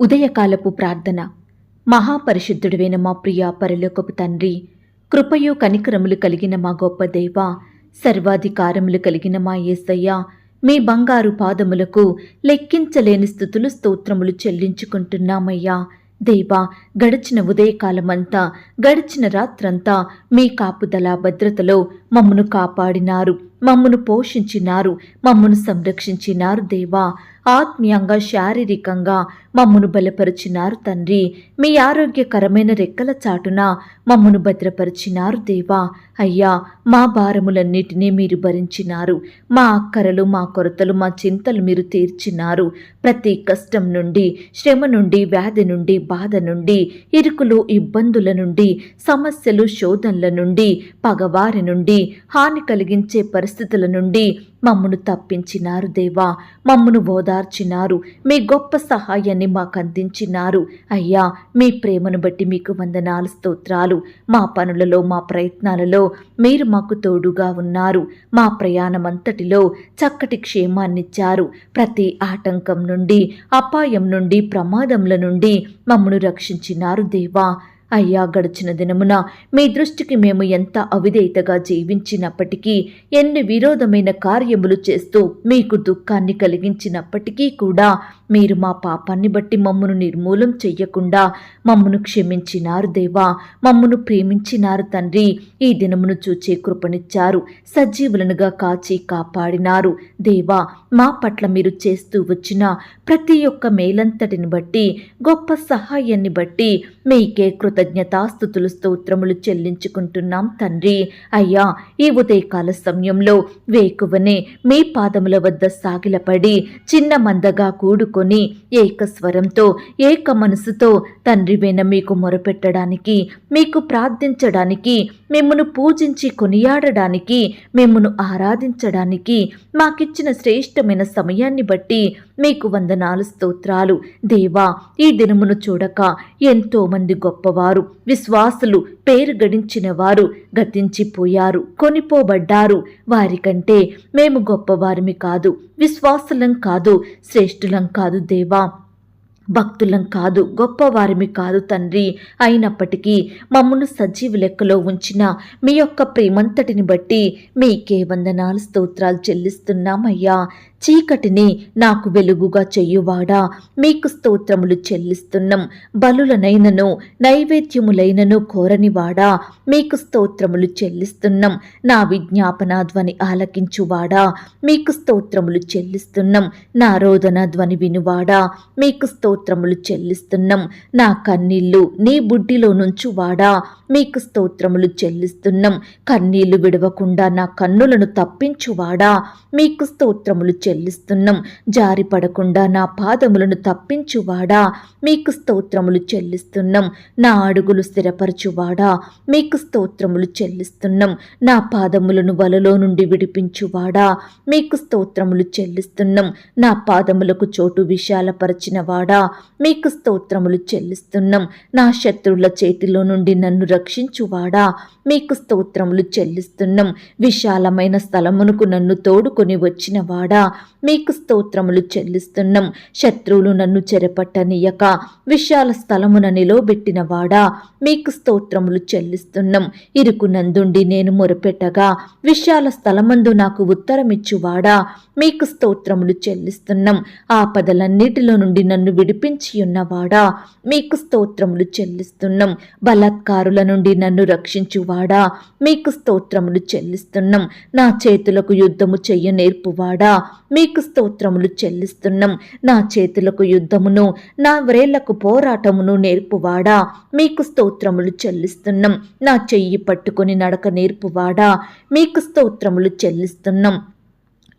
ఉదయకాలపు ప్రార్థన. మహాపరిశుద్ధుడైన మా ప్రియ పరలోకపు తండ్రి, కృపయు కనికరములు కలిగిన మా గొప్ప దేవ, సర్వాధికారములు కలిగిన మా యేసయ్య, మీ బంగారు పాదములకు లెక్కించలేని స్తుతులు స్తోత్రములు చెల్లించుకుంటున్నామయ్యా. దేవా, గడిచిన ఉదయకాలమంతా, గడిచిన రాత్రంతా మీ కాపుదల భద్రతలో మమ్మను కాపాడినారు, మమ్మను పోషించినారు, మమ్మను సంరక్షించినారు. దేవా, ఆత్మీయంగా శారీరకంగా మమ్మను బలపరిచినారు తండ్రి. మీ ఆరోగ్యకరమైన రెక్కల చాటున మమ్మను భద్రపరిచినారు. దేవా అయ్యా, మా భారములన్నిటినీ మీరు భరించినారు. మా అక్కరలు, మా కొరతలు, మా చింతలు మీరు తీర్చినారు. ప్రతి కష్టం నుండి, శ్రమ నుండి, వ్యాధి నుండి, బాధ నుండి, ఇరుకులు, ఇబ్బందుల నుండి, సమస్యలు, శోధనల నుండి, పగవారి నుండి, హాని కలిగించే పరిస్థితుల నుండి మమ్మను తప్పించినారు. దేవా, మమ్మను ఓదార్చినారు. మీ గొప్ప సహాయాన్ని మాకు అందించినారు. అయ్యా, మీ ప్రేమను బట్టి మీకు వందనాలు, స్తోత్రాలు. మా పనులలో, మా ప్రయత్నాలలో మీరు మాకు తోడుగా ఉన్నారు. మా ప్రయాణమంతటిలో చక్కటి క్షేమాన్నిచ్చారు. ప్రతి ఆటంకం నుండి, అపాయం నుండి, ప్రమాదముల నుండి మమ్మను రక్షించినారు. దేవా అయ్యా, గడిచిన దినమున మీ దృష్టికి మేము ఎంత అవిధేయతగా జీవించినప్పటికీ, ఎన్ని విరోధమైన కార్యములు చేస్తూ మీకు దుఃఖాన్ని కలిగించినప్పటికీ కూడా మీరు మా పాపాన్ని బట్టి మమ్మను నిర్మూలం చెయ్యకుండా మమ్మను క్షమించినారు. దేవా, మమ్మను ప్రేమించినారు తండ్రి. ఈ దినమును చూచే కృపనిచ్చారు. సజీవులనుగా కాచి కాపాడినారు. దేవా, మా పట్ల మీరు చేస్తూ వచ్చిన ప్రతి ఒక్క మేలంతటిని బట్టి, గొప్ప సహాయాన్ని బట్టి మీకే కృతజ్ఞతాస్తుతులు, స్తోత్రములు చెల్లించుకుంటున్నాం తండ్రి. అయ్యా, ఈ ఉదయకాల సమయంలో వేకువనే మీ పాదముల వద్ద సాగిలపడి చిన్న మందగా కూడుకొని ఏకస్వరంతో, ఏక మనసుతో తండ్రి వెన మీకు మొరపెట్టడానికి, మీకు ప్రార్థించడానికి, మిమ్మను పూజించి కొనియాడడానికి, మిమ్మను ఆరాధించడానికి మాకిచ్చిన శ్రేష్టమైన సమయాన్ని బట్టి మీకు వందనాలు, స్తోత్రాలు. దేవా, ఈ దినమును చూడక ఎంతో మంది గొప్పవారు, విశ్వాసులు, పేరు గడించిన వారు గతించిపోయారు, కొనిపోబడ్డారు. వారికంటే మేము గొప్పవారిమి కాదు, విశ్వాసులం కాదు, శ్రేష్ఠులం కాదు. దేవా, భక్తులం కాదు, గొప్పవారిమి కాదు తండ్రి. అయినప్పటికీ మమ్మను సజీవ లెక్కలో ఉంచిన మీ యొక్క ప్రేమంతటిని బట్టి మీకే వందనాలు, స్తోత్రాలు చెల్లిస్తున్నామయ్యా. చీకటిని నాకు వెలుగుగా చెయ్యువాడా, మీకు స్తోత్రములు చెల్లిస్తున్నాం. బలులనైనను నైవేద్యములైనను కోరనివాడా, మీకు స్తోత్రములు చెల్లిస్తున్నాం. నా విజ్ఞాపన ధ్వని ఆలకించువాడా, మీకు స్తోత్రములు చెల్లిస్తున్నాం. నా రోదన ధ్వని వినువాడా, మీకు స్తోత్రములు చెల్లిస్తున్నాం. నా కన్నీళ్లు నీ బుడ్డిలో నుంచువాడా, మీకు స్తోత్రములు చెల్లిస్తున్నాం. కన్నీళ్లు విడవకుండా నా కన్నులను తప్పించువాడా, మీకు స్తోత్రములు చెల్లిస్తున్నాం. జారి పడకుండా నా పాదములను తప్పించువాడా, మీకు స్తోత్రములు చెల్లిస్తున్నాం. నా అడుగులు స్థిరపరచువాడా, మీకు స్తోత్రములు చెల్లిస్తున్నాం. నా పాదములను వలలో నుండి విడిపించువాడా, మీకు స్తోత్రములు చెల్లిస్తున్నాం. నా పాదములకు చోటు విశాలపరచిన వాడా, మీకు స్తోత్రములు చెల్లిస్తున్నాం. నా శత్రువుల చేతిలో నుండి నన్ను రక్షించువాడా, మీకు స్తోత్రములు చెల్లిస్తున్నాం. విశాలమైన స్థలమునకు నన్ను తోడుకొని వచ్చిన వాడా, మీకు స్తోత్రములు చెల్లిస్తున్నాం. శత్రువులు నన్ను చెరపట్టనీయక విశాల స్థలమున నిలవబెట్టిన వాడా, మీకు స్తోత్రములు చెల్లిస్తున్నాం. ఇరుకునందుండి నేను మొరపెట్టగా విశాల స్థలమందు నాకు ఉత్తరమిచ్చువాడా, మీకు స్తోత్రములు చెల్లిస్తున్నాం. ఆపదలన్నిటిలో నుండి నన్ను విడిపించి ఉన్నవాడా, మీకు స్తోత్రములు చెల్లిస్తున్నాం. బలాత్కారుల నుండి నన్ను రక్షించువాడా, మీకు స్తోత్రములు చెల్లిస్తున్నాం. నా చేతులకు యుద్ధము చెయ్య నేర్పువాడా, మీకు స్తోత్రములు చెల్లిస్తున్నాం. నా చేతులకు యుద్ధమును, నా వ్రేళ్లకు పోరాటమును నేర్పువాడా, మీకు స్తోత్రములు చెల్లిస్తున్నాం. నా చెయ్యి పట్టుకొని నడక నేర్పువాడా, మీకు స్తోత్రములు చెల్లిస్తున్నాం.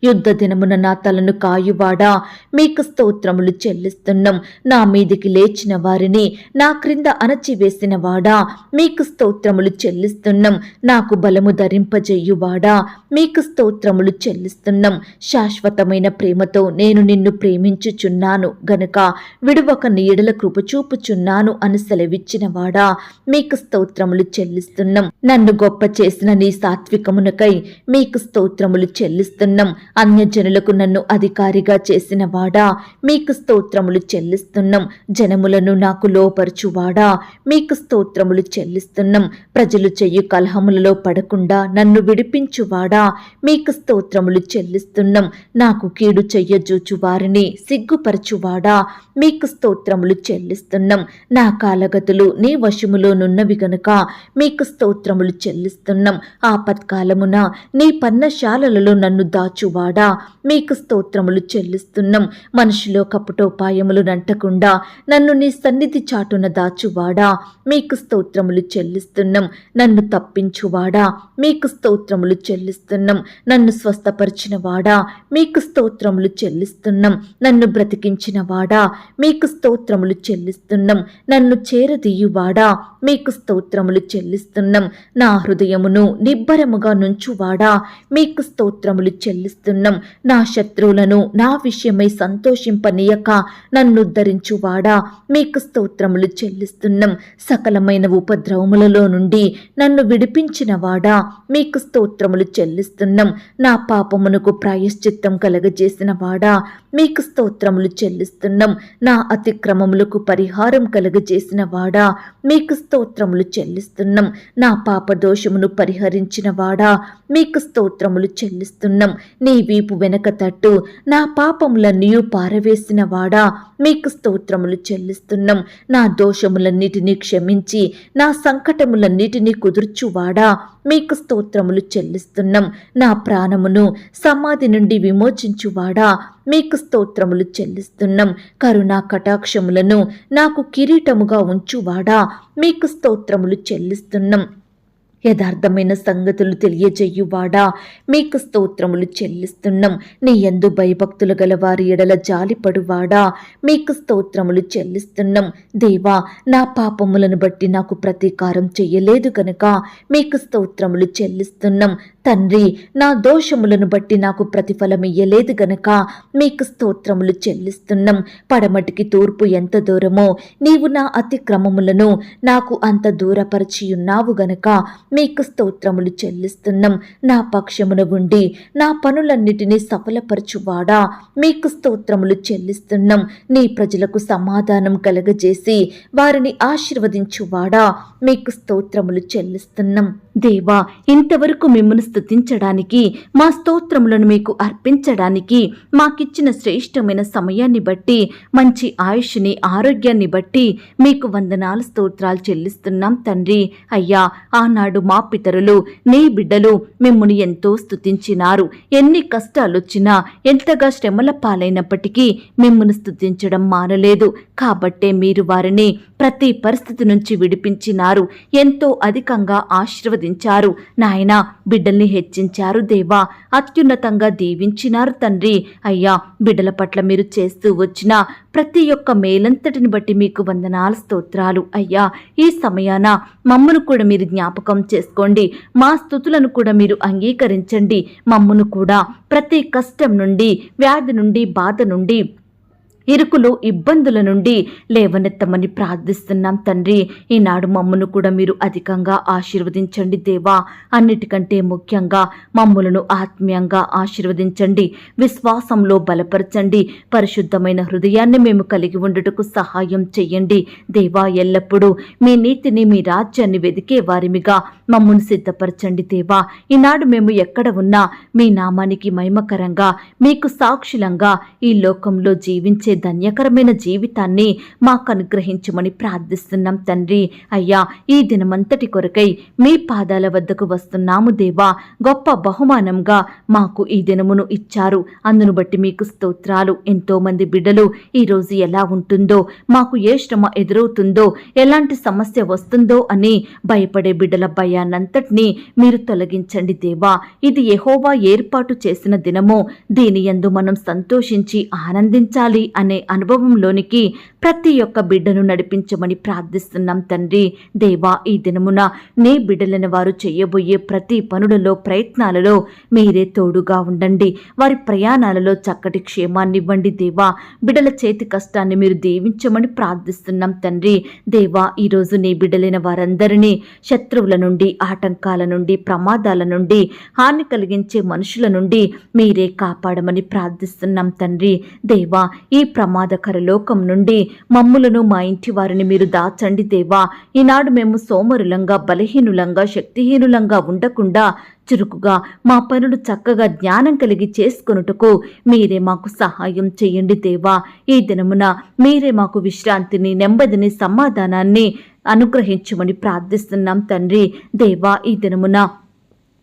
యుద్ధ దినమున నా తలను కాయువాడా, మీకు స్తోత్రములు చెల్లిస్తున్నాం. నా మీదికి లేచిన వారిని నా క్రింద అణచివేసిన వాడా, మీకు స్తోత్రములు చెల్లిస్తున్నాం. నాకు బలము ధరింపజేయువాడా, మీకు స్తోత్రములు చెల్లిస్తున్నాం. శాశ్వతమైన ప్రేమతో నేను నిన్ను ప్రేమించుచున్నాను గనుక విడువక నీ ఎడల కృప చూపుచున్నాను అని సెలవిచ్చిన వాడా, మీకు స్తోత్రములు చెల్లిస్తున్నాం. నన్ను గొప్ప చేసిన నీ సాత్వికమునకై మీకు స్తోత్రములు చెల్లిస్తున్నాం. అన్యజనులకు నన్ను అధికారిగా చేసిన వాడా మీకు స్తోత్రములు చెల్లిస్తున్నాం. జనములను నాకు లోపరచువాడా మీకు స్తోత్రములు చెల్లిస్తున్నాం. ప్రజలు చెయ్యు కలహములలో పడకుండా నన్ను విడిపించువాడా మీకు స్తోత్రములు చెల్లిస్తున్నాం. నాకు కీడు చెయ్యజూచు వారిని సిగ్గుపరచువాడా మీకు స్తోత్రములు చెల్లిస్తున్నాం. నా కాలగతులు నీ వశములోనున్నవి గనుక మీకు స్తోత్రములు చెల్లిస్తున్నాం. ఆపత్కాలమున నీ పన్నశాలలలో నన్ను దాచువాడా మీకు స్తోత్రములు చెల్లిస్తున్నాం. మనుషులో కపటోపాయములు నంటకుండా నన్ను నీ సన్నిధి చాటున దాచువాడా మీకు స్తోత్రములు చెల్లిస్తున్నాం. నన్ను తప్పించువాడా మీకు స్తోత్రములు చెల్లిస్తున్నాం. నన్ను స్వస్థపరిచిన వాడా మీకు స్తోత్రములు చెల్లిస్తున్నాం. నన్ను బ్రతికించిన వాడా మీకు స్తోత్రములు చెల్లిస్తున్నాం. నన్ను చేరదీయువాడా మీకు స్తోత్రములు చెల్లిస్తున్నాం. నా హృదయమును నిబ్బరముగా నుంచువాడా మీకు స్తోత్రములు చెల్లిస్తున్నాం. నా శత్రువులను నా విషయమై సంతోషింపనీయక నన్ను ఉద్ధరించువాడా మీకు స్తోత్రములు చెల్లిస్తున్నాం. సకలమైన ఉపద్రవములలో నుండి నన్ను విడిపించిన వాడా మీకు స్తోత్రములు చెల్లిస్తున్నాం. నా పాపమునకు ప్రాయశ్చిత్తం కలగజేసిన వాడా మీకు స్తోత్రములు చెల్లిస్తున్నాం. నా అతిక్రమములకు పరిహారం కలగజేసిన వాడా మీకు స్తోత్రములు చెల్లిస్తున్నాం. నా పాపదోషమును పరిహరించిన వాడా మీకు స్తోత్రములు చెల్లిస్తున్నాం. నీ వీపు వెనక తట్టు నా పాపములన్నీ పారవేసిన వాడా మీకు స్తోత్రములు చెల్లిస్తున్నాం. నా దోషములన్నిటినీ క్షమించి నా సంకటములన్నిటినీ కుదుర్చువాడా మీకు స్తోత్రములు చెల్లిస్తున్నాం. నా ప్రాణమును సమాధి నుండి విమోచించువాడా మీకు స్తోత్రములు చెల్లిస్తున్నాం. కరుణా కటాక్షములను నాకు కిరీటముగా ఉంచువాడా మీకు స్తోత్రములు చెల్లిస్తున్నాం. యథార్థమైన సంగతులు తెలియజేయువాడా మీకు స్తోత్రములు చెల్లిస్తున్నాం. నీ యందు భయభక్తులు గల వారి ఎడల జాలిపడువాడా మీకు స్తోత్రములు చెల్లిస్తున్నాం. దేవా నా పాపములను బట్టి నాకు ప్రతీకారం చెయ్యలేదు గనుక మీకు స్తోత్రములు చెల్లిస్తున్నాం. తండ్రి నా దోషములను బట్టి నాకు ప్రతిఫలం ఇయ్యలేదు గనక మీకు స్తోత్రములు చెల్లిస్తున్నాం. పడమటికి తూర్పు ఎంత దూరమో నీవు నా అతిక్రమములను నాకు అంత దూరపరిచియున్నావు గనక మీకు స్తోత్రములు చెల్లిస్తున్నాం. నా పక్షమున ఉండి నా పనులన్నిటినీ సఫలపరచువాడా మీకు స్తోత్రములు చెల్లిస్తున్నాం. నీ ప్రజలకు సమాధానం కలగజేసి వారిని ఆశీర్వదించువాడా మీకు స్తోత్రములు చెల్లిస్తున్నాం. దేవా ఇంతవరకు మిమ్మల్ని స్తుతించడానికి మా స్తోత్రములను మీకు అర్పించడానికి మాకిచ్చిన శ్రేష్టమైన సమయాన్ని బట్టి మంచి ఆయుష్ని ఆరోగ్యాన్ని బట్టి మీకు వందనాలు స్తోత్రాలు చెల్లిస్తున్నాం తండ్రి. అయ్యా ఆనాడు మా పితరులు నీ బిడ్డలు మిమ్ముని ఎంతో స్తుతించినారు. ఎన్ని కష్టాలొచ్చినా ఎంతగా శ్రమల పాలైనప్పటికీ మిమ్మును స్తుతించడం మానలేదు. కాబట్టే మీరు వారిని ప్రతి పరిస్థితి నుంచి విడిపించినారు. ఎంతో అధికంగా ఆశీర్వదించారు నాయనా. బిడ్డల్ని హెచ్చించారు దేవా. అత్యున్నతంగా దీవించినారు తండ్రి. అయ్యా బిడ్డల పట్ల మీరు చేస్తూ వచ్చిన ప్రతి ఒక్క మేలంతటిని బట్టి మీకు వందనాలు స్తోత్రాలు. అయ్యా ఈ సమయాన మమ్మను కూడా మీరు జ్ఞాపకం చేసుకోండి. మా స్తుతులను కూడా మీరు అంగీకరించండి. మమ్మను కూడా ప్రతి కష్టం నుండి, వ్యాధి నుండి, బాధ నుండి, ఇరుకులు ఇబ్బందుల నుండి లేవనెత్తమని ప్రార్థిస్తున్నాం తండ్రి. ఈనాడు మమ్మను కూడా మీరు అధికంగా ఆశీర్వదించండి దేవా. అన్నిటికంటే ముఖ్యంగా మమ్ములను ఆత్మీయంగా ఆశీర్వదించండి. విశ్వాసంలో బలపరచండి. పరిశుద్ధమైన హృదయాన్ని మేము కలిగి ఉండుటకు సహాయం చెయ్యండి దేవా. ఎల్లప్పుడూ మీ నీతిని, మీ రాజ్యాన్ని వెదికే వారిమిగా మమ్మను సిద్ధపరచండి దేవా. ఈనాడు మేము ఎక్కడ ఉన్నా మీ నామానికి మహిమకరంగా, మీకు సాక్షులంగా ఈ లోకంలో జీవించే ధన్యకరమైన జీవితాన్ని మాకు అనుగ్రహించమని ప్రార్థిస్తున్నాం తండ్రి. అయ్యా ఈ దినమంతటి కొరకై మీ పాదాల వద్దకు వస్తున్నాము దేవా. గొప్ప బహుమానంగా మాకు ఈ దినమును ఇచ్చారు. అందును బట్టి మీకు స్తోత్రాలు. ఎంతో మంది బిడ్డలు ఈరోజు ఎలా ఉంటుందో, మాకు ఏ శ్రమ ఎదురవుతుందో, ఎలాంటి సమస్య వస్తుందో అని భయపడే బిడ్డల భయాన్నంతటినీ మీరు తొలగించండి దేవా. ఇది యెహోవా ఏర్పాటు చేసిన దినము. దీని యందు మనం సంతోషించి ఆనందించాలి అనే అనుభవంలోనికి ప్రతి ఒక్క బిడ్డను నడిపించమని ప్రార్థిస్తున్నాం తండ్రి. దేవా ఈ దినమున నీ బిడ్డలను వారు చేయబోయే ప్రతి పనులలో, ప్రయత్నాలలో మీరే తోడుగా ఉండండి. వారి ప్రయాణాలలో చక్కటి క్షేమాన్ని ఇవ్వండి దేవా. బిడ్డల చేతి కష్టాన్ని మీరు దీవించమని ప్రార్థిస్తున్నాం తండ్రి. దేవా ఈరోజు నీ బిడ్డలైన వారందరినీ శత్రువుల నుండి, ఆటంకాల నుండి, ప్రమాదాల నుండి, హాని కలిగించే మనుషుల నుండి మీరే కాపాడమని ప్రార్థిస్తున్నాం తండ్రి. దేవా, ఈ ప్రమాదకర లోకం నుండి మమ్ములను, మా ఇంటి వారిని మీరు దాచండి దేవా. ఈనాడు మేము సోమరులంగా, బలహీనులంగా, శక్తిహీనులంగా ఉండకుండా చురుకుగా మా పనులు చక్కగా జ్ఞానం కలిగి చేసుకొనుటకు మీరే మాకు సహాయం చేయండి దేవా. ఈ దినమున మీరే మాకు విశ్రాంతిని, నెమ్మదిని, సమాధానాన్ని అనుగ్రహించమని ప్రార్థిస్తున్నాం తండ్రి. దేవా, ఈ దినమున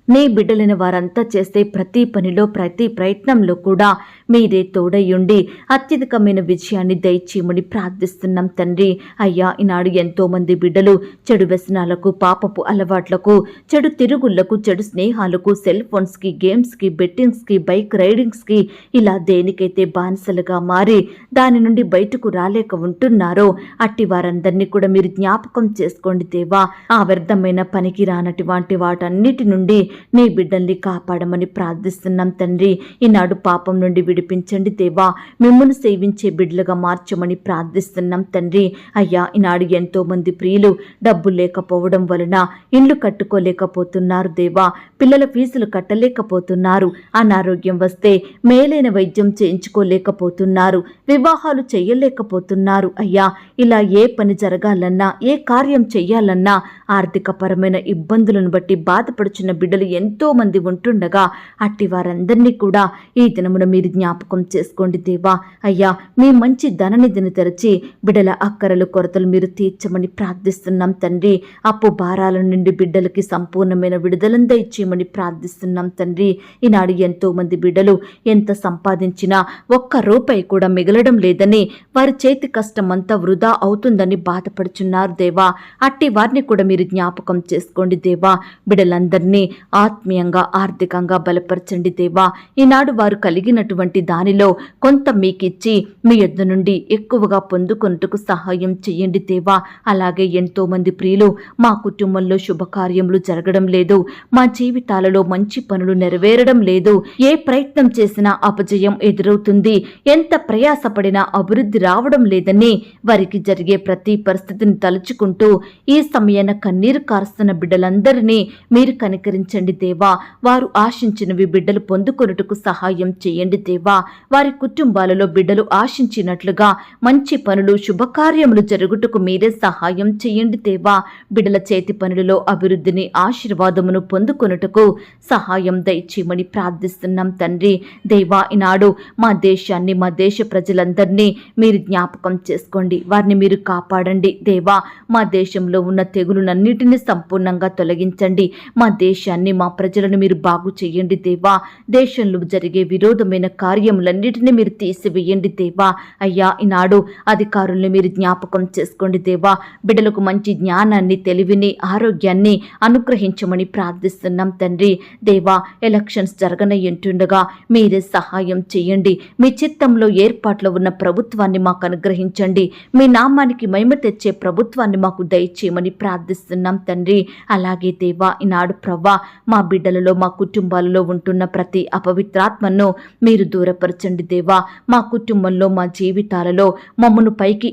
నీ బిడ్డలైన వారంతా చేసే ప్రతి పనిలో, ప్రతి ప్రయత్నంలో కూడా మీరే తోడయ్యుండి అత్యధికమైన విజయాన్ని దయచేయమని ప్రార్థిస్తున్నాం తండ్రి. అయ్యా, ఈనాడు ఎంతోమంది బిడ్డలు చెడు వ్యసనాలకు, పాపపు అలవాట్లకు, చెడు తిరుగుళ్లకు, చెడు స్నేహాలకు, సెల్ ఫోన్స్కి, గేమ్స్కి, బెట్టింగ్స్కి, బైక్ రైడింగ్స్కి, ఇలా దేనికైతే బానిసలుగా మారి దాని నుండి బయటకు రాలేక ఉంటున్నారో అట్టి వారందరినీ కూడా మీరు జ్ఞాపకం చేసుకోండి దేవా. ఆ వ్యర్థమైన పనికి రానటువంటి వాటన్నిటి నుండి నీ బిడ్డల్ని కాపాడమని ప్రార్థిస్తున్నాం తండ్రి. ఈనాడు పాపం నుండి విడిపించండి దేవా. మిమ్మల్ని సేవించే బిడ్డలుగా మార్చమని ప్రార్థిస్తున్నాం తండ్రి. అయ్యా, ఈనాడు ఎంతో మంది ప్రియులు డబ్బు లేకపోవడం వలన ఇండ్లు కట్టుకోలేకపోతున్నారు దేవా. పిల్లల ఫీజులు కట్టలేకపోతున్నారు. అనారోగ్యం వస్తే మేలైన వైద్యం చేయించుకోలేకపోతున్నారు. వివాహాలు చేయలేకపోతున్నారు. అయ్యా, ఇలా ఏ పని జరగాలన్నా, ఏ కార్యం చెయ్యాలన్నా ఆర్థికపరమైన ఇబ్బందులను బట్టి బాధపడుచున్న బిడ్డలు ఎంతో మంది ఉంటుండగా అట్టి వారందరినీ కూడా ఈ దినమున మీరు జ్ఞాపకం చేసుకోండి దేవా. అయ్యా, మీ మంచి ధననిధిని తెరచి బిడ్డల అక్కరలు, కొరతలు మీరు తీర్చమని ప్రార్థిస్తున్నాం తండ్రి. అప్పు భారాల నుండి బిడ్డలకి సంపూర్ణమైన విడుదలను దయచేయమని ప్రార్థిస్తున్నాం తండ్రి. ఈనాడు ఎంతో మంది బిడ్డలు ఎంత సంపాదించినా ఒక్క రూపాయి కూడా మిగలడం లేదని, వారి చేతి కష్టం అంతా వృధా అవుతుందని బాధపడుచున్నారు దేవా. అట్టి వారిని కూడా మీరు జ్ఞాపకం చేసుకోండి దేవా. బిడ్డలందరినీ ఆత్మీయంగా, ఆర్థికంగా బలపరచండి దేవా. ఈనాడు వారు కలిగినటువంటి దానిలో కొంత మీకిచ్చి మీ యొద్ద నుండి ఎక్కువగా పొందుకొనుటకు సహాయం చేయండి దేవా. అలాగే ఎంతో మంది ప్రియులు మా కుటుంబంలో శుభకార్యములు జరగడం లేదు, మా జీవితాలలో మంచి పనులు నెరవేరడం లేదు, ఏ ప్రయత్నం చేసినా అపజయం ఎదురవుతుంది, ఎంత ప్రయాసపడినా అభివృద్ధి రావడం లేదని వారికి జరిగే ప్రతి పరిస్థితిని తలుచుకుంటూ ఈ సమయాన కన్నీరు కారుస్తున్న బిడ్డలందరినీ మీరు కనికరించండి దేవా. వారు ఆశించినవి బిడ్డలు పొందుకొనుటకు సహాయం చేయండి దేవా. వారి కుటుంబాలలో బిడ్డలు ఆశించినట్లుగా మంచి పనులు, శుభకార్యములు జరుగుటకు మీరే సహాయం చేయండి దేవా. బిడ్డల చేతి పనులలో అభివృద్ధిని, ఆశీర్వాదమును పొందుకొనుటకు సహాయం దయచేయమని ప్రార్థిస్తున్నాం తండ్రి. దేవా, ఈనాడు మా దేశాన్ని, మా దేశ ప్రజలందరినీ మీరు జ్ఞాపకం చేసుకోండి. వారిని మీరు కాపాడండి దేవా. మా దేశంలో ఉన్న తెగులునన్నిటినీ సంపూర్ణంగా తొలగించండి. మా దేశాన్ని, మా ప్రజలను మీరు బాగు చేయండి దేవా. దేశంలో జరిగే విరోధమైన కార్యములన్నిటినీ మీరు తీసివేయండి దేవా. అయ్యా, ఈనాడు అధికారుల్ని మీరు జ్ఞాపకం చేసుకోండి దేవా. బిడ్డలకు మంచి జ్ఞానాన్ని, తెలివిని, ఆరోగ్యాన్ని అనుగ్రహించమని ప్రార్థిస్తున్నాం తండ్రి. దేవా, ఎలక్షన్స్ జరగనయ్యుంటుండగా మీరే సహాయం చేయండి. మీ చిత్తంలో ఏర్పాట్లో ఉన్న ప్రభుత్వాన్ని మాకు అనుగ్రహించండి. మీ నామానికి మహిమ తెచ్చే ప్రభుత్వాన్ని మాకు దయచేయమని ప్రార్థిస్తున్నాం తండ్రి. అలాగే దేవా, ఈనాడు ప్రవ్వా, మా బిడ్డలలో, మా కుటుంబాలలో ఉంటున్న ప్రతి అపవిత్రాత్మను మీరు దూరపరచండి దేవా. మా కుటుంబంలో, మా జీవితాలలో మమ్మను పైకి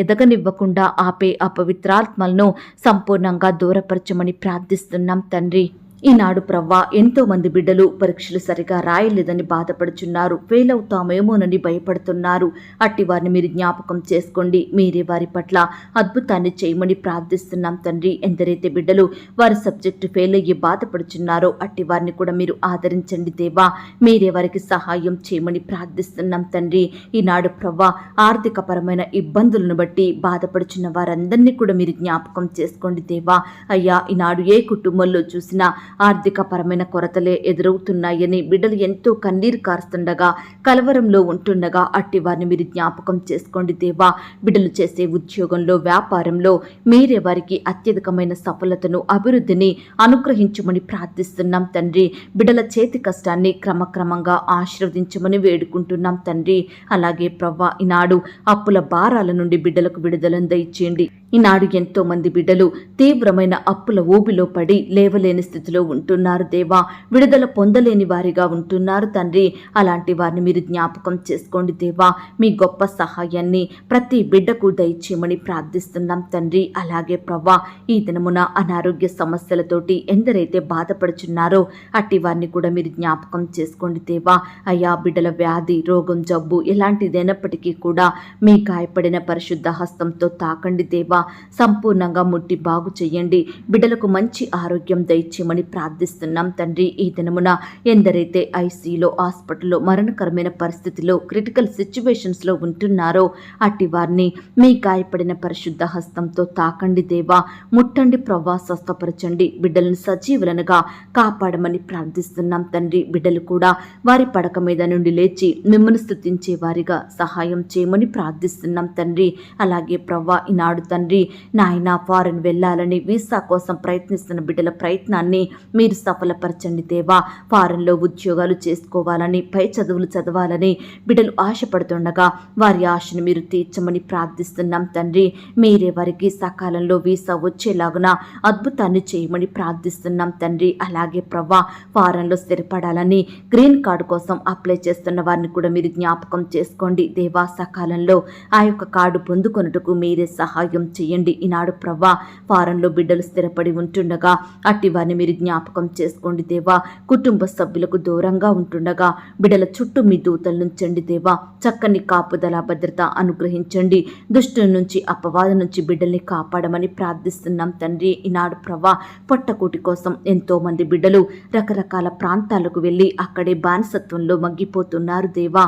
ఎదగనివ్వకుండా ఆపే అపవిత్రాత్మలను సంపూర్ణంగా దూరపరచమని ప్రార్థిస్తున్నాం తండ్రి. ఈనాడు ప్రవ్వా, ఎంతో మంది బిడ్డలు పరీక్షలు సరిగా రాయలేదని బాధపడుచున్నారు, ఫెయిల్ అవుతామేమోనని భయపడుతున్నారు. అట్టి వారిని మీరు జ్ఞాపకం చేసుకోండి. మీరే వారి పట్ల అద్భుతాన్ని చేయమని ప్రార్థిస్తున్నాం తండ్రి. ఎందరైతే బిడ్డలు వారి సబ్జెక్టు ఫెయిల్ అయ్యి బాధపడుచున్నారో అట్టి వారిని కూడా మీరు ఆదరించండి దేవా. మీరే వారికి సహాయం చేయమని ప్రార్థిస్తున్నాం తండ్రి. ఈనాడు ప్రవ్వా, ఆర్థిక పరమైన ఇబ్బందులను బట్టి బాధపడుచున్న వారందరినీ కూడా మీరు జ్ఞాపకం చేసుకోండి దేవా. అయ్యా, ఈనాడు ఏ కుటుంబంలో చూసినా ఆర్థిక పరమైన కొరతలే ఎదురవుతున్నాయని బిడ్డలు ఎంతో కన్నీరు కారుస్తుండగా, కలవరంలో ఉంటుండగా అట్టి వారిని మీరు జ్ఞాపకం చేసుకోండి దేవా. బిడ్డలు చేసే ఉద్యోగంలో, వ్యాపారంలో మీరే వారికి అత్యధికమైన సఫలతను, అభివృద్ధిని అనుగ్రహించమని ప్రార్థిస్తున్నాం తండ్రి. బిడ్డల చేతి కష్టాన్ని క్రమక్రమంగా ఆశీర్వదించమని వేడుకుంటున్నాం తండ్రి. అలాగే ప్రవ్వా, ఈనాడు అప్పుల భారాల నుండి బిడ్డలకు విడుదలను దయచేయండి. ఈనాడు ఎంతో మంది బిడ్డలు తీవ్రమైన అప్పుల ఊబిలో పడి లేవలేని స్థితిలో ఉంటున్నారు దేవా, విడుదల పొందలేని వారిగా ఉంటున్నారు తండ్రి. అలాంటి వారిని మీరు జ్ఞాపకం చేసుకోండి దేవా. మీ గొప్ప సహాయాన్ని ప్రతి బిడ్డకు దయచేయమని ప్రార్థిస్తున్నాం తండ్రి. అలాగే ప్రవ్వా, ఈ దినమున అనారోగ్య సమస్యలతోటి ఎందరైతే బాధపడుచున్నారో అట్టి వారిని కూడా మీరు జ్ఞాపకం చేసుకోండి దేవా. అయ్యా, బిడ్డల వ్యాధి, రోగం, జబ్బు ఎలాంటిదైనప్పటికీ కూడా మీ గాయపడిన పరిశుద్ధ హస్తంతో తాకండి దేవా. సంపూర్ణంగా ముట్టి బాగు చెయ్యండి. బిడ్డలకు మంచి ఆరోగ్యం దయచేయమని ప్రార్థిస్తున్నాం తండ్రి. ఈ దినమున ఎందరైతే ఐసీలో, హాస్పిటల్లో మరణకరమైన పరిస్థితిలో, క్రిటికల్ సిచ్యువేషన్స్లో ఉంటున్నారో అట్టి వారిని మీ గాయపడిన పరిశుద్ధ హస్తంతో తాకండి దేవా. ముట్టండి ప్రవ్వా, స్వస్థపరచండి. బిడ్డలను సజీవులనుగా కాపాడమని ప్రార్థిస్తున్నాం తండ్రి. బిడ్డలు కూడా వారి పడక మీద నుండి లేచి మిమ్మల్ని స్తుతించే వారిగా సహాయం చేయమని ప్రార్థిస్తున్నాం తండ్రి. అలాగే ప్రవ్వా, ఈనాడు తండ్రి నాయన ఫారెన్ వెళ్ళాలని వీసా కోసం ప్రయత్నిస్తున్న బిడ్డల ప్రయత్నాన్ని మీరు సఫలపరచండి దేవా. ఫారెన్లో ఉద్యోగాలు చేసుకోవాలని, పై చదువులు చదవాలని బిడ్డలు ఆశపడుతుండగా వారి ఆశను మీరు తీర్చమని ప్రార్థిస్తున్నాం తండ్రి. మీరే వారికి సకాలంలో వీసా వచ్చేలాగున అద్భుతాన్ని చేయమని ప్రార్థిస్తున్నాం తండ్రి. అలాగే ప్రవ్వా, ఫారెన్లో స్థిరపడాలని గ్రీన్ కార్డు కోసం అప్లై చేస్తున్న వారిని కూడా మీరు జ్ఞాపకం చేసుకోండి దేవా. సకాలంలో ఆ యొక్క కార్డు పొందుకొనుటకు మీరే సహాయం చేయండి. ఈనాడు ప్రవ్వా, ఫారెన్లో బిడ్డలు స్థిరపడి ఉంటుండగా అట్టి వారిని మీరు జ్ఞాపకం చేసుకోండి దేవా. కుటుంబ సభ్యులకు దూరంగా ఉంటుండగా బిడ్డల చుట్టూ మీ దూతలు నుంచండి దేవా. చక్కని కాపుదల, భద్రత అనుగ్రహించండి. దుష్టుల నుంచి, అపవాదం నుంచి బిడ్డల్ని కాపాడమని ప్రార్థిస్తున్నాం తండ్రి. ఈనాడు ప్రవ్వా, పొట్టకూటి కోసం ఎంతో మంది బిడ్డలు రకరకాల ప్రాంతాలకు వెళ్ళి అక్కడే బానిసత్వంలో మగ్గిపోతున్నారు దేవా.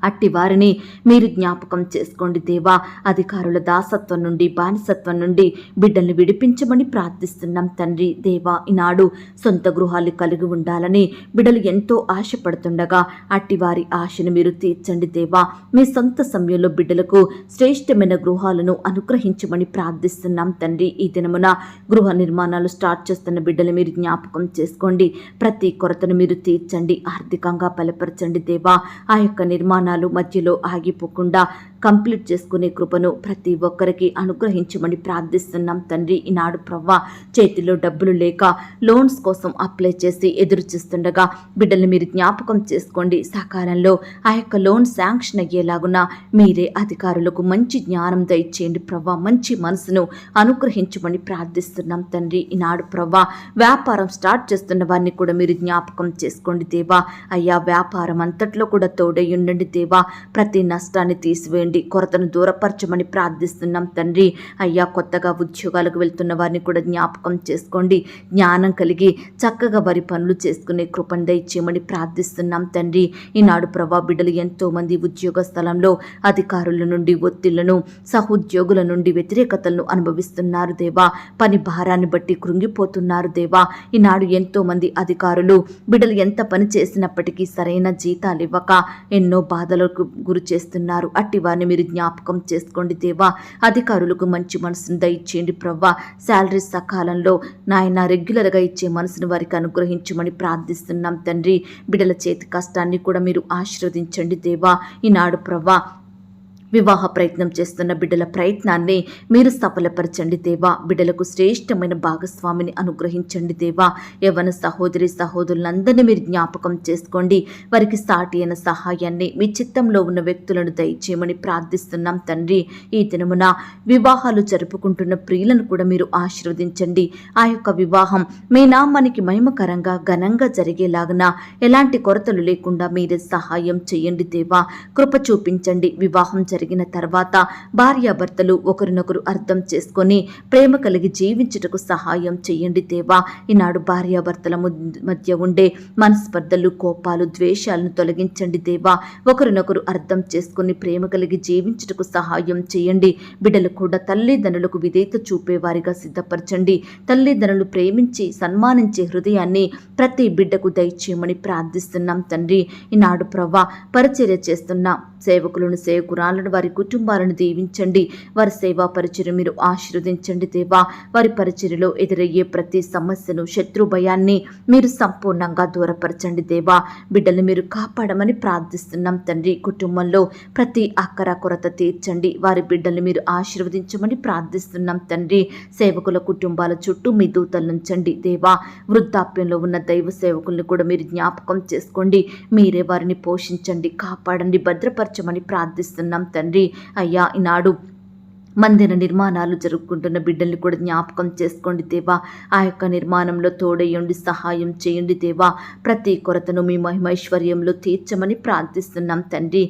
అట్టి వారిని మీరు జ్ఞాపకం చేసుకోండి దేవా. అధికారుల దాసత్వం నుండి, బానిసత్వం నుండి బిడ్డల్ని విడిపించమని ప్రార్థిస్తున్నాం తండ్రి. దేవా, ఈనాడు సొంత గృహాలు కలిగి ఉండాలని బిడ్డలు ఎంతో ఆశపడుతుండగా అట్టి వారి ఆశను మీరు తీర్చండి దేవా. మీ సొంత సమయంలో బిడ్డలకు శ్రేష్టమైన గృహాలను అనుగ్రహించమని ప్రార్థిస్తున్నాం తండ్రి. ఈ దినమున గృహ నిర్మాణాలు స్టార్ట్ చేస్తున్న బిడ్డలు మీరు జ్ఞాపకం చేసుకోండి. ప్రతి కొరతను మీరు తీర్చండి. ఆర్థికంగా బలపరచండి దేవా. ఆ యొక్క నిర్మాణాలు మధ్యలో ఆగిపోకుండా కంప్లీట్ చేసుకునే కృపను ప్రతి ఒక్కరికి అనుగ్రహించమని ప్రార్థిస్తున్నాం తండ్రి. ఈనాడు ప్రవ్వా, చేతిలో డబ్బులు లేక లోన్స్ కోసం అప్లై చేసి ఎదురు చూస్తుండగా బిడ్డల్ని మీరు జ్ఞాపకం చేసుకోండి. సకాలంలో ఆ యొక్క లోన్ శాంక్షన్ అయ్యేలాగున మీరే అధికారులకు మంచి జ్ఞానం దయచేయండి ప్రవ్వా. మంచి మనసును అనుగ్రహించమని ప్రార్థిస్తున్నాం తండ్రి. ఈనాడు ప్రవ్వా, వ్యాపారం స్టార్ట్ చేస్తున్న వారిని కూడా మీరు జ్ఞాపకం చేసుకోండి దేవా. అయ్యా, వ్యాపారం అంతట్లో కూడా తోడై ఉండండి దేవా. ప్రతి నష్టాన్ని తీసివేయండి, కొరతను దూరపరచమని ప్రార్థిస్తున్నాం తండ్రి. అయ్యా, కొత్తగా ఉద్యోగాలకు వెళ్తున్న వారిని కూడా జ్ఞాపకం చేసుకోండి. జ్ఞానం కలిగి చక్కగా వారి పనులు చేసుకునే కృపను దయచేయమని ప్రార్థిస్తున్నాం తండ్రి. ఈనాడు ప్రభా, బిడ్డలు ఎంతో మంది ఉద్యోగ స్థలంలో అధికారుల నుండి ఒత్తిళ్లను, సహోద్యోగుల నుండి వ్యతిరేకతలను అనుభవిస్తున్నారు దేవా. పని భారాన్ని బట్టి కృంగిపోతున్నారు దేవా. ఈనాడు ఎంతో మంది అధికారులు బిడ్డలు ఎంత పని చేసినప్పటికీ సరైన జీతాలు ఇవ్వక ఎన్నో బాధలకు గురి చేస్తున్నారు. అట్టి వారిని మీరు జ్ఞాపకం చేసుకోండి దేవా. అధికారులకు మంచి మనసును దయచేయండి ప్రవ్వా. శాలరీ సకాలంలో నాయన రెగ్యులర్గా ఇచ్చే మనసును వారికి అనుగ్రహించమని ప్రార్థిస్తున్నాం తండ్రి. బిడ్డల చేతి కష్టాన్ని కూడా మీరు ఆశీర్వదించండి దేవా. ఈనాడు ప్రవ్వా, వివాహ ప్రయత్నం చేస్తున్న బిడ్డల ప్రయత్నాన్ని మీరు సఫలపరచండి దేవా. బిడ్డలకు శ్రేష్టమైన భాగస్వామిని అనుగ్రహించండి దేవా. యవ్వన సహోదరి సహోదరులందరినీ మీరు జ్ఞాపకం చేసుకోండి. వారికి సాటి అయిన సహాయాన్ని మీ చిత్తంలో ఉన్న వ్యక్తులను దయచేయమని ప్రార్థిస్తున్నాం తండ్రి. ఈ దినమున వివాహాలు జరుపుకుంటున్న ప్రియులను కూడా మీరు ఆశీర్వదించండి. ఆ యొక్క వివాహం మీ నామానికి మహిమకరంగా ఘనంగా జరిగేలాగున ఎలాంటి కొరతలు లేకుండా మీరే సహాయం చేయండి దేవా. కృప చూపించండి. వివాహం జరిగిన తర్వాత భార్యాభర్తలు ఒకరినొకరు అర్థం చేసుకొని ప్రేమ కలిగి జీవించుటకు సహాయం చేయండి దేవా. ఈనాడు భార్యాభర్తల మధ్య ఉండే మనస్పర్ధలు, కోపాలు, ద్వేషాలను తొలగించండి దేవా. ఒకరినొకరు అర్థం చేసుకుని ప్రేమ కలిగి జీవించుటకు సహాయం చేయండి. బిడ్డలు కూడా తల్లిదండ్రులకు విధేయత చూపేవారిగా సిద్ధపరచండి. తల్లిదండ్రులు ప్రేమించి సన్మానించే హృదయాన్ని ప్రతి బిడ్డకు దయచేయమని ప్రార్థిస్తున్నాం తండ్రి. ఈనాడు ప్రవ్వా, పరిచర్య చేస్తున్న సేవకులను సేవకురాలను వారి కుటుంబాలను దీవించండి. వారి సేవా పరిచర్య మీరు ఆశీర్వదించండి దేవా. వారి పరిచర్యలో ఎదురయ్యే ప్రతి సమస్యను, శత్రు భయాన్ని మీరు సంపూర్ణంగా దూరపరచండి దేవా. బిడ్డలు మీరు కాపాడమని ప్రార్థిస్తున్నాం తండ్రి. కుటుంబంలో ప్రతి అక్కర కొరత తీర్చండి. వారి బిడ్డలు మీరు ఆశీర్వదించమని ప్రార్థిస్తున్నాం తండ్రి. సేవకుల కుటుంబాల చుట్టూ మీ దూతలుంచండి దేవా. వృద్ధాప్యంలో ఉన్న దైవ సేవకుల్ని కూడా మీరు జ్ఞాపకం చేసుకోండి. మీరే వారిని పోషించండి, కాపాడండి, భద్రపరచమని ప్రార్థిస్తున్నాం తండ్రి. అయ్యా, ఈనాడు మందిర నిర్మాణాలు జరుపుకుంటున్న బిడ్డల్ని కూడా జ్ఞాపకం చేసుకోండి దేవా. ఆ యొక్క నిర్మాణంలో తోడయ్యండి, సహాయం చేయండి దేవా. ప్రతి కొరతను మీ మహిమైశ్వర్యంలో తీర్చమని ప్రార్థిస్తున్నాం తండ్రి.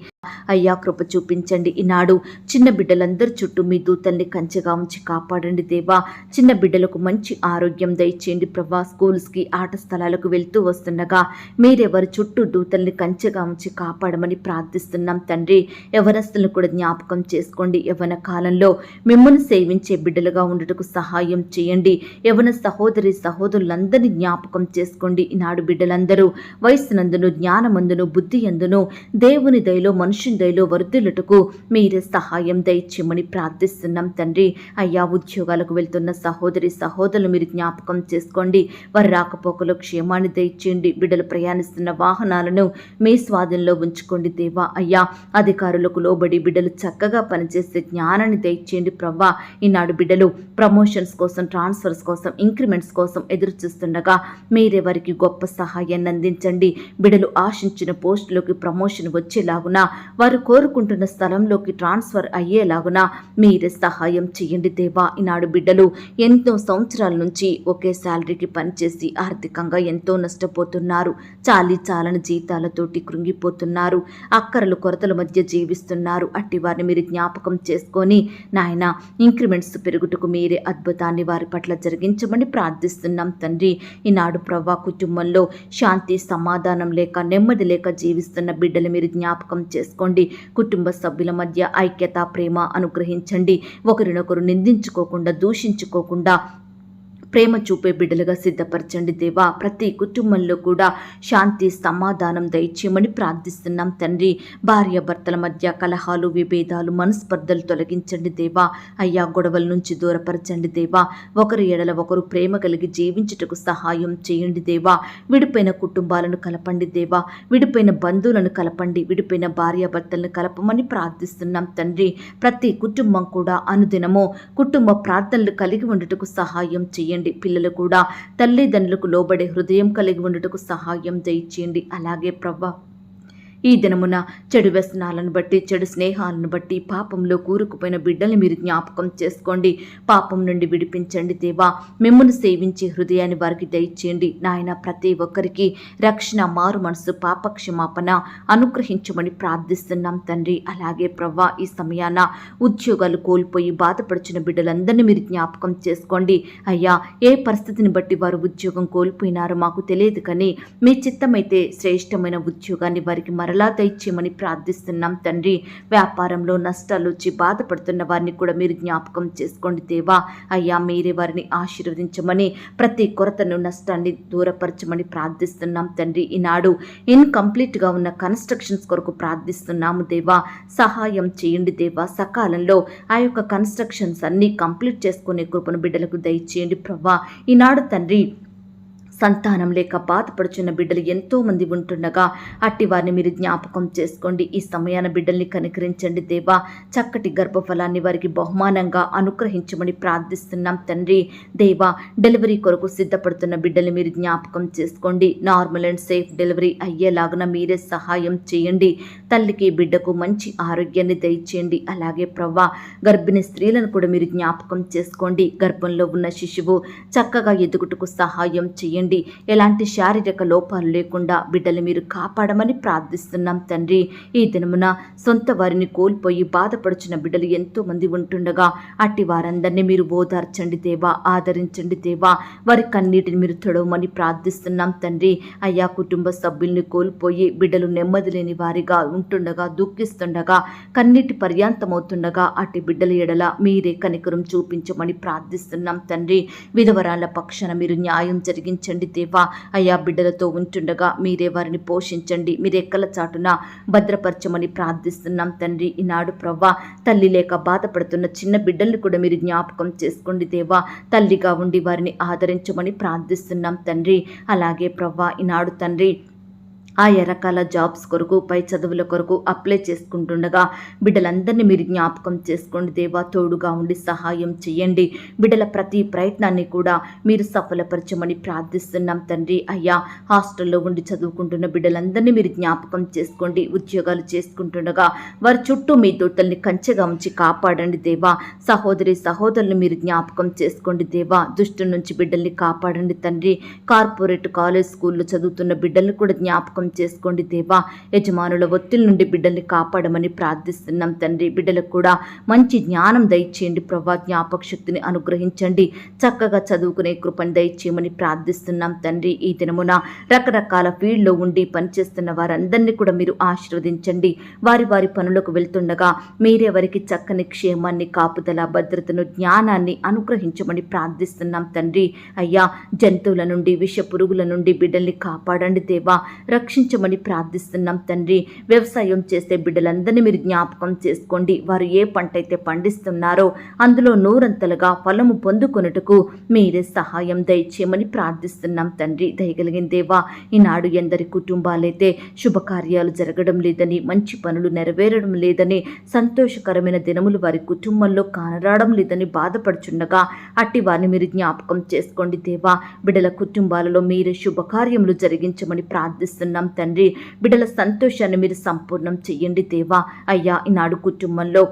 అయ్యా, కృప చూపించండి. ఈనాడు చిన్న బిడ్డలందరి చుట్టూ మీ దూతల్ని కంచెగా ఉంచి కాపాడండి దేవా. చిన్న బిడ్డలకు మంచి ఆరోగ్యం దయచేయండి ప్రభా. స్కూల్స్కి, ఆట స్థలాలకు వెళ్తూ వస్తుండగా మీరెవరి చుట్టూ దూతల్ని కంచెగా ఉంచి కాపాడమని ప్రార్థిస్తున్నాం తండ్రి. యవనస్తులను కూడా జ్ఞాపకం చేసుకోండి. యవన కాలంలో మిమ్మల్ని సేవించే బిడ్డలుగా ఉండుటకు సహాయం చేయండి. యవన సహోదరి సహోదరులందరినీ జ్ఞాపకం చేసుకోండి. ఈనాడు బిడ్డలందరూ వయస్సునందును, జ్ఞానమందును, బుద్ధి అందును, దేవుని దయలో, మనుషుని దయలో వర్ధిల్లుటకు మీరే సహాయం దయచేయమని ప్రార్థిస్తున్నాం తండ్రి. అయ్యా, ఉద్యోగాలకు వెళ్తున్న సహోదరి సహోదరులు మీరు జ్ఞాపకం చేసుకోండి. వారి రాకపోకలో క్షేమాన్ని దయచేయండి. బిడ్డలు ప్రయాణిస్తున్న వాహనాలను మీ స్వాధీనంలో ఉంచుకోండి దేవా. అయ్యా, అధికారులకు లోబడి బిడ్డలు చక్కగా పనిచేసే జ్ఞానాన్ని దయచేయండి ప్రవ్వా. ఈనాడు బిడ్డలు ప్రమోషన్స్ కోసం, ట్రాన్స్ఫర్స్ కోసం, ఇంక్రిమెంట్స్ కోసం ఎదురు చూస్తుండగా మీరే వారికి గొప్ప సహాయాన్ని అందించండి. బిడ్డలు ఆశించిన పోస్టులోకి ప్రమోషన్ వచ్చేలాగున, వారు కోరుకుంటున్న స్థలంలోకి ట్రాన్స్ఫర్ అయ్యేలాగున మీరే సహాయం చేయండి దేవా. ఈనాడు బిడ్డలు ఎంతో సంవత్సరాల నుంచి ఒకే శాలరీకి పనిచేసి ఆర్థికంగా ఎంతో నష్టపోతున్నారు. చాలని జీతాలతోటి కృంగిపోతున్నారు. అక్కరలు కొరతల మధ్య జీవిస్తున్నారు. అట్టి వారిని మీరు జ్ఞాపకం చేసుకొని నాయన ఇంక్రిమెంట్స్ పెరుగుటకు మీరే అద్భుతాన్ని వారి పట్ల జరిగించమని ప్రార్థిస్తున్నాం తండ్రి. ఈనాడు ప్రవ్వా, కుటుంబంలో శాంతి సమాధానం లేక, నెమ్మది లేక జీవిస్తున్న బిడ్డలు మీరు జ్ఞాపకం చేసుకోండి. కుటుంబ సభ్యుల మధ్య ఐక్యత, ప్రేమ అనుగ్రహించండి. ఒకరినొకరు నిందించుకోకుండా, దూషించుకోకుండా ప్రేమ చూపే బిడ్డలుగా సిద్ధపరచండి దేవా. ప్రతి కుటుంబంలో కూడా శాంతి సమాధానం దయచేయమని ప్రార్థిస్తున్నాం తండ్రి. భార్యాభర్తల మధ్య కలహాలు, విభేదాలు, మనస్పర్ధలు తొలగించండి దేవా. అయ్యా, గొడవల నుంచి దూరపరచండి దేవా. ఒకరి ఎడల ఒకరు ప్రేమ కలిగి జీవించుటకు సహాయం చేయండి దేవా. విడిపోయిన కుటుంబాలను కలపండి దేవా. విడిపోయిన బంధువులను కలపండి. విడిపోయిన భార్యాభర్తలను కలపమని ప్రార్థిస్తున్నాం తండ్రి. ప్రతి కుటుంబం కూడా అనుదినము కుటుంబ ప్రార్థనలు కలిగి ఉండటకు సహాయం చేయండి. పిల్లలు కూడా తల్లిదండ్రులకు లోబడే హృదయం కలిగి ఉండటకు సహాయం దయచేయండి. అలాగే ప్రవ్వా, ఈ దినమున చెడు వ్యసనాలను బట్టి, చెడు స్నేహాలను బట్టి పాపంలో కూరుకుపోయిన బిడ్డల్ని మీరు జ్ఞాపకం చేసుకోండి. పాపం నుండి విడిపించండి దేవా. మిమ్మల్ని సేవించే హృదయాన్ని వారికి దయచేయండి నాయన. ప్రతి ఒక్కరికి రక్షణ, మారు మనసు, పాపక్షమాపణ అనుగ్రహించమని ప్రార్థిస్తున్నాం తండ్రి. అలాగే ప్రవ్వా, ఈ సమయాన ఉద్యోగాలు కోల్పోయి బాధపడుచున్న బిడ్డలందరినీ మీరు జ్ఞాపకం చేసుకోండి. అయ్యా, ఏ పరిస్థితిని బట్టి వారు ఉద్యోగం కోల్పోయినారో మాకు తెలియదు, కానీ మీ చిత్తమైతే శ్రేష్టమైన ఉద్యోగాన్ని వారికి మరలా దయచేయమని ప్రార్థిస్తున్నాం తండ్రి. వ్యాపారంలో నష్టాలు వచ్చి బాధపడుతున్న వారిని కూడా మీరు జ్ఞాపకం చేసుకోండి దేవా. అయ్యా, మీరే వారిని ఆశీర్వదించమని, ప్రతి కొరతను, నష్టాన్ని దూరపరచమని ప్రార్థిస్తున్నాం తండ్రి. ఈనాడు ఇన్కంప్లీట్గా ఉన్న కన్స్ట్రక్షన్స్ కొరకు ప్రార్థిస్తున్నాము దేవా. సహాయం చేయండి దేవా. సకాలంలో ఆ యొక్క కన్స్ట్రక్షన్స్ అన్నీ కంప్లీట్ చేసుకునే కృపను బిడ్డలకు దయచేయండి ప్రభా. ఈనాడు తండ్రి, సంతానం లేక బాధపడుచున్న బిడ్డలు ఎంతో మంది ఉంటుండగా అట్టి వారిని మీరు జ్ఞాపకం చేసుకోండి. ఈ సమయాన బిడ్డల్ని కనికరించండి దేవా. చక్కటి గర్భఫలాన్ని వారికి బహుమానంగా అనుగ్రహించమని ప్రార్థిస్తున్నాం తండ్రి. దేవా, డెలివరీ కొరకు సిద్ధపడుతున్న బిడ్డల్ని మీరు జ్ఞాపకం చేసుకోండి. నార్మల్ అండ్ సేఫ్ డెలివరీ అయ్యేలాగున మీరే సహాయం చేయండి. తల్లికి, బిడ్డకు మంచి ఆరోగ్యాన్ని దయచేయండి. అలాగే ప్రవ్వా, గర్భిణీ స్త్రీలను కూడా మీరు జ్ఞాపకం చేసుకోండి. గర్భంలో ఉన్న శిశువు చక్కగా ఎదుగుటకు సహాయం చేయండి. ఎలాంటి శారీరక లోపాలు లేకుండా బిడ్డలు మీరు కాపాడమని ప్రార్థిస్తున్నాం తండ్రి. ఈ దినమున సొంత వారిని కోల్పోయి బాధపడుచున్న బిడ్డలు ఎంతో మంది ఉంటుండగా అట్టి వారందరినీ మీరు ఓదార్చండి దేవా. ఆదరించండి దేవా. వారి కన్నీటిని మీరు తొడవమని ప్రార్థిస్తున్నాం తండ్రి. అయ్యా, కుటుంబ సభ్యుల్ని కోల్పోయి బిడ్డలు నెమ్మది లేని వారిగా ఉంటుండగా, దుఃఖిస్తుండగా, కన్నీటి పర్యాంతమవుతుండగా అట్టి బిడ్డల ఎడల మీరే కనికరం చూపించమని ప్రార్థిస్తున్నాం తండ్రి. విధవరాల పక్షాన మీరు న్యాయం జరిగించండి దేవా. అయ్యా, బిడ్డలతో ఉంటుండగా మీరే వారిని పోషించండి, మీరు ఎక్కల చాటున భద్రపరచమని ప్రార్థిస్తున్నాం తండ్రి. ఈనాడు ప్రవ్వా, తల్లి లేక బాధపడుతున్న చిన్న బిడ్డల్ని కూడా మీరు జ్ఞాపకం చేసుకోండి దేవా. తల్లిగా ఉండి వారిని ఆదరించమని ప్రార్థిస్తున్నాం తండ్రి. అలాగే ప్రవ్వా, ఈనాడు తండ్రి ఆయా రకాల జాబ్స్ కొరకు, పై చదువుల కొరకు అప్లై చేసుకుంటుండగా బిడ్డలందరినీ మీరు జ్ఞాపకం చేసుకోండి దేవా. తోడుగా ఉండి సహాయం చేయండి. బిడ్డల ప్రతి ప్రయత్నాన్ని కూడా మీరు సఫలపరచమని ప్రార్థిస్తున్నాం తండ్రి. అయ్యా, హాస్టల్లో ఉండి చదువుకుంటున్న బిడ్డలందరినీ మీరు జ్ఞాపకం చేసుకోండి. ఉద్యోగాలు చేసుకుంటుండగా వారి చుట్టూ మీ దూతల్ని కంచెగా ఉంచి కాపాడండి దేవా. సహోదరి సహోదరులను మీరు జ్ఞాపకం చేసుకోండి దేవా. దుష్టు నుంచి బిడ్డల్ని కాపాడండి తండ్రి. కార్పొరేట్, కాలేజ్, స్కూల్లో చదువుతున్న బిడ్డల్ని కూడా జ్ఞాపకం చేసుకోండి దేవా. యజమానుల ఒత్తిడి నుండి బిడ్డల్ని కాపాడమని ప్రార్థిస్తున్నాం తండ్రి. బిడ్డలకు కూడా మంచి జ్ఞానం దయచేయండి ప్రభా. జ్ఞాపక శక్తిని అనుగ్రహించండి. చక్కగా చదువుకునే కృపను దయచేయమని ప్రార్థిస్తున్నాం తండ్రి. ఈ దినమున రకరకాల ఫీల్డ్లో ఉండి పనిచేస్తున్న వారందరినీ కూడా మీరు ఆశీర్వదించండి. వారి వారి పనులకు వెళ్తుండగా మీరే వారికి చక్కని క్షేమాన్ని, కాపుదల, భద్రతను, జ్ఞానాన్ని అనుగ్రహించమని ప్రార్థిస్తున్నాం తండ్రి. అయ్యా, జంతువుల నుండి, విష పురుగుల నుండి బిడ్డల్ని కాపాడండి దేవా. రక్షించమని ప్రార్థిస్తున్నాం తండ్రి. వ్యవసాయం చేసే బిడ్డలందరినీ మీరు జ్ఞాపకం చేసుకోండి. వారు ఏ పంట అయితే పండిస్తున్నారో అందులో నూరంతలుగా ఫలము పొందుకొనుటకు మీరే సహాయం దయచేయమని ప్రార్థిస్తున్నాం తండ్రి. దయగలిగిన దేవా, ఈనాడు ఎందరి కుటుంబాలైతే శుభకార్యాలు జరగడం లేదని, మంచి పనులు నెరవేరడం లేదని, సంతోషకరమైన దినములు వారి కుటుంబంలో కానరావడం లేదని బాధపడుచుండగా అట్టి వారిని మీరు జ్ఞాపకం చేసుకోండి దేవా. బిడ్డల కుటుంబాలలో మీరే శుభకార్యములు జరిగించమని ప్రార్థిస్తున్నాం తండ్రి. బిడ్డల సంతోషాన్ని మీరు సంపూర్ణం చెయ్యండి దేవా. అయ్యా, ఈనాడు కుటుంబంలో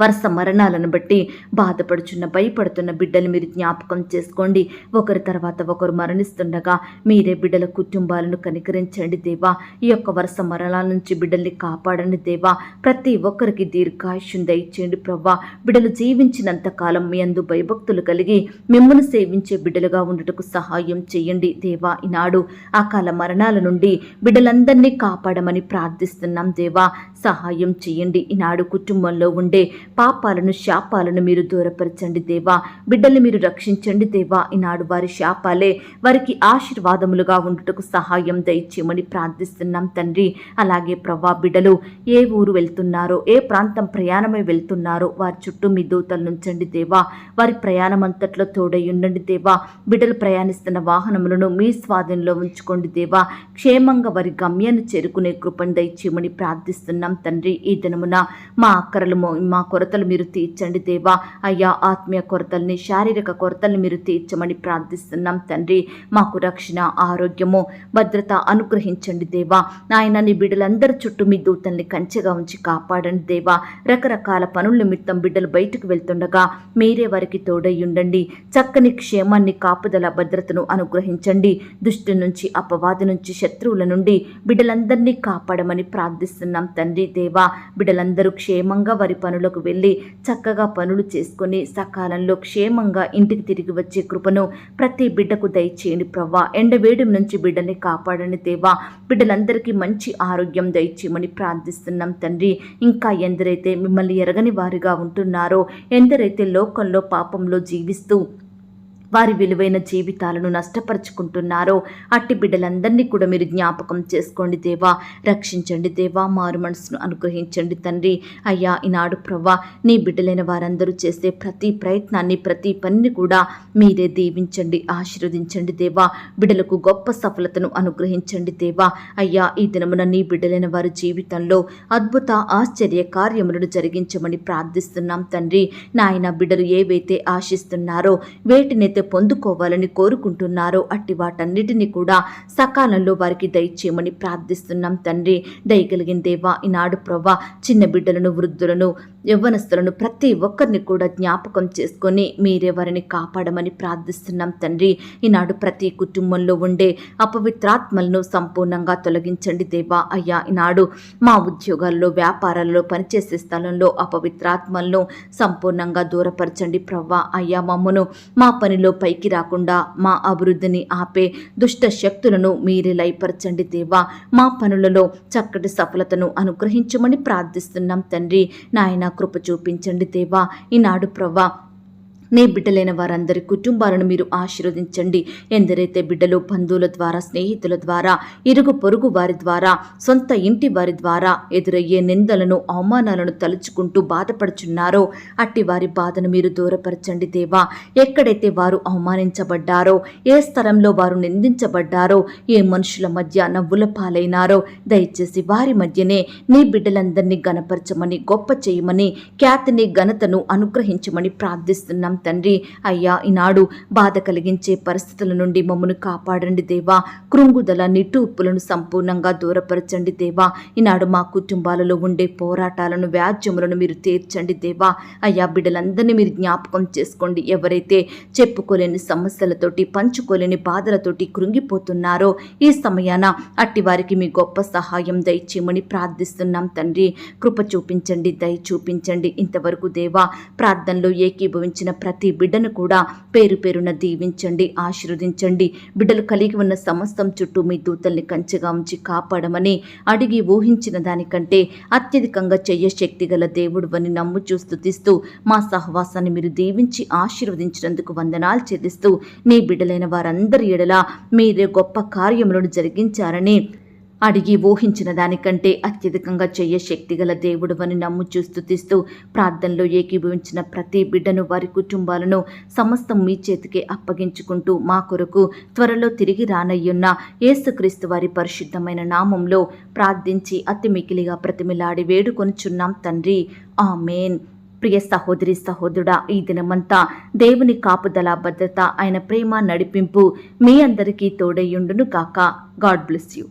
వరుస మరణాలను బట్టి బాధపడుచున్న, భయపడుతున్న బిడ్డలు మీరు జ్ఞాపకం చేసుకోండి. ఒకరి తర్వాత ఒకరు మరణిస్తుండగా మీరే బిడ్డల కుటుంబాలను కనికరించండి దేవా. ఈ యొక్క వరుస మరణాల నుంచి బిడ్డల్ని కాపాడండి దేవా. ప్రతి ఒక్కరికి దీర్ఘాయుష్యం దయచేయండి ప్రభా. బిడ్డలు జీవించినంత కాలం మీ యందు భయభక్తులు కలిగి మిమ్మల్ని సేవించే బిడ్డలుగా ఉండుటకు సహాయం చేయండి దేవా. ఈనాడు అకాల మరణాల నుండి బిడ్డలందరినీ కాపాడమని ప్రార్థిస్తున్నాం దేవా. సహాయం చేయండి. ఈనాడు కుటుంబంలో ఉండే పాపాలను, శాపాలను మీరు దూరపరచండి దేవా. బిడ్డల్ని మీరు రక్షించండి దేవా. ఈనాడు వారి శాపాలే వారికి ఆశీర్వాదములుగా ఉండుటకు సహాయం దయచేయమని ప్రార్థిస్తున్నాం తండ్రి. అలాగే ప్రభా, బిడ్డలు ఏ ఊరు వెళ్తున్నారో, ఏ ప్రాంతం ప్రయాణమై వెళ్తున్నారో వారి చుట్టూ మీ దూతలు నుంచండి దేవా. వారి ప్రయాణం అంతట్లో తోడై ఉండండి దేవా. బిడ్డలు ప్రయాణిస్తున్న వాహనములను మీ స్వాధీనంలో ఉంచుకోండి దేవా. క్షేమంగా వారి గమ్యాన్ని చేరుకునే కృపను దయచేయమని ప్రార్థిస్తున్నాం తండ్రి. ఈ దినమున మా అక్కరలు, మా కొరతలు మీరు తీర్చండి దేవా. అయ్యా, ఆత్మీయ కొరతల్ని, శారీరక కొరతల్ని మీరు తీర్చమని ప్రార్థిస్తున్నాం తండ్రి. మాకు రక్షణ, ఆరోగ్యము, భద్రత అనుగ్రహించండి దేవా. నాయన, నీ బిడ్డలందరి చుట్టూ మీ దూతల్ని కంచెగా ఉంచి కాపాడండి దేవా. రకరకాల పనుల నిమిత్తం బిడ్డలు బయటకు వెళ్తుండగా మీరే వారికి తోడై ఉండండి. చక్కని క్షేమాన్ని, కాపుదల, భద్రతను అనుగ్రహించండి. దుష్టు నుంచి, అపవాది నుంచి, శత్రువుల నుండి బిడ్డలందరినీ కాపాడమని ప్రార్థిస్తున్నాం తండ్రి దేవా. బిడ్డలందరూ క్షేమంగా వారి పనులకు వెళ్ళి చక్కగా పనులు చేసుకుని సకాలంలో క్షేమంగా ఇంటికి తిరిగి వచ్చే కృపను ప్రతి బిడ్డకు దయచేయండి ప్రభా. ఎండవేడిం నుంచి బిడ్డల్ని కాపాడండి దేవా. బిడ్డలందరికీ మంచి ఆరోగ్యం దయచేయమని ప్రార్థిస్తున్నాం తండ్రి. ఇంకా ఎందరైతే మిమ్మల్ని ఎరగని వారిగా ఉంటున్నారో, ఎందరైతే లోకంలో పాపంలో జీవిస్తూ వారి విలువైన జీవితాలను నష్టపరుచుకుంటున్నారో అట్టి బిడ్డలందరినీ కూడా మీరు జ్ఞాపకం చేసుకోండి దేవా. రక్షించండి దేవా. మారు మనసును అనుగ్రహించండి తండ్రి. అయ్యా, ఈనాడు ప్రభా, నీ బిడ్డలైన వారందరూ చేసే ప్రతి ప్రయత్నాన్ని, ప్రతి పనిని కూడా మీరే దీవించండి, ఆశీర్వదించండి దేవా. బిడ్డలకు గొప్ప సఫలతను అనుగ్రహించండి దేవా. అయ్యా, ఈ దినమున నీ బిడ్డలైన వారి జీవితంలో అద్భుత, ఆశ్చర్య కార్యములను జరిగించమని ప్రార్థిస్తున్నాం తండ్రి. నాయన, బిడ్డలు ఏవైతే ఆశిస్తున్నారో, వేటినైతే పొందుకోవాలని కోరుకుంటున్నారో అట్టి వాటన్నిటిని కూడా సకాలంలో వారికి దయచేయమని ప్రార్థిస్తున్నాం తండ్రి. దయగలిగిన దేవా, ఈనాడు ప్రభా, చిన్న బిడ్డలను, వృద్ధులను, యవ్వనస్తులను ప్రతి ఒక్కరిని కూడా జ్ఞాపకం చేసుకొని మీరే వారిని కాపాడమని ప్రార్థిస్తున్నాం తండ్రి. ఈనాడు ప్రతి కుటుంబంలో ఉండే అపవిత్రాత్మలను సంపూర్ణంగా తొలగించండి దేవా. అయ్యా, ఈనాడు మా ఉద్యోగాల్లో, వ్యాపారాల్లో, పనిచేసే స్థలంలో అపవిత్రాత్మలను సంపూర్ణంగా దూరపరచండి ప్రవ్వా. అయ్యా, మమ్మను మా పనిలో పైకి రాకుండా మా అభివృద్ధిని ఆపే దుష్ట శక్తులను మీరే లయపరచండి దేవా. మా పనులలో చక్కటి సఫలతను అనుగ్రహించమని ప్రార్థిస్తున్నాం తండ్రి. నాయన, కృప చూపించండి దేవా. ఈనాడు ప్రవ్వా, నీ బిడ్డలైన వారందరి కుటుంబాలను మీరు ఆశీర్వదించండి. ఎందరైతే బిడ్డలు బంధువుల ద్వారా, స్నేహితుల ద్వారా, ఇరుగు పొరుగు వారి ద్వారా, సొంత ఇంటి వారి ద్వారా ఎదురయ్యే నిందలను, అవమానాలను తలుచుకుంటూ బాధపడుచున్నారో అట్టి వారి బాధను మీరు దూరపరచండి దేవా. ఎక్కడైతే వారు అవమానించబడ్డారో, ఏ స్థలంలో వారు నిందించబడ్డారో, ఏ మనుషుల మధ్య నవ్వుల పాలైనారో, దయచేసి వారి మధ్యనే నీ బిడ్డలందరినీ గణపరచమని, గొప్ప చేయమని, ఖ్యాతిని, ఘనతను అనుగ్రహించమని ప్రార్థిస్తున్నాం తండ్రి. అయ్యా, ఈనాడు బాధ కలిగించే పరిస్థితుల నుండి మమ్మను కాపాడండి దేవా. కృంగుదల, నిట్టూర్పులను సంపూర్ణంగా దూరపరచండి దేవా. ఈనాడు మా కుటుంబాలలో ఉండే పోరాటాలను, వ్యాజ్యములను మీరు తీర్చండి దేవా. అయ్యా, బిడ్డలందరినీ మీరు జ్ఞాపకం చేసుకోండి. ఎవరైతే చెప్పుకోలేని సమస్యలతోటి, పంచుకోలేని బాధలతోటి కృంగిపోతున్నారో ఈ సమయాన అట్టి వారికి మీ గొప్ప సహాయం దయచేయమని ప్రార్థిస్తున్నాం తండ్రి. కృప చూపించండి, దయ చూపించండి. ఇంతవరకు దేవా ప్రార్థనలో ఏకీభవించిన ప్రతి బిడ్డను కూడా పేరు పేరున దీవించండి, ఆశీర్వదించండి. బిడ్డలు కలిగి ఉన్న సమస్తం చుట్టూ మీ దూతల్ని కంచెగా ఉంచి కాపాడమని అడిగి ఊహించిన దానికంటే అత్యధికంగా శక్తి గల దేవుడు అని నమ్ముచూ స్తుతిస్తూ మా సహవాసాన్ని మీరు దీవించి ఆశీర్వదించినందుకు వందనాలు చెల్లిస్తూ నీ బిడ్డలైన వారందరి ఎడల మీరే గొప్ప కార్యములను జరిగించారని అడిగి ఊహించిన దానికంటే అత్యధికంగా శక్తిగల దేవుడు అని నమ్ముచూ స్తుతిస్తూ ప్రార్థనలో ఏకీభవించిన ప్రతి బిడ్డను, వారి కుటుంబాలను సమస్తం మీ చేతికే అప్పగించుకుంటూ మా కొరకు త్వరలో తిరిగి రానయ్యున్న యేసుక్రీస్తు వారి పరిశుద్ధమైన నామంలో ప్రార్థించి అతి మికిలిగా ప్రతిమిలాడి వేడుకొనుచున్నాం తండ్రి. ఆమేన్. ప్రియ సహోదరి, సహోదరుడా, ఈ దినమంతా దేవుని కాపుదల, భద్రత, ఆయన ప్రేమ, నడిపింపు మీ అందరికీ తోడయ్యుండును గాక. God bless you.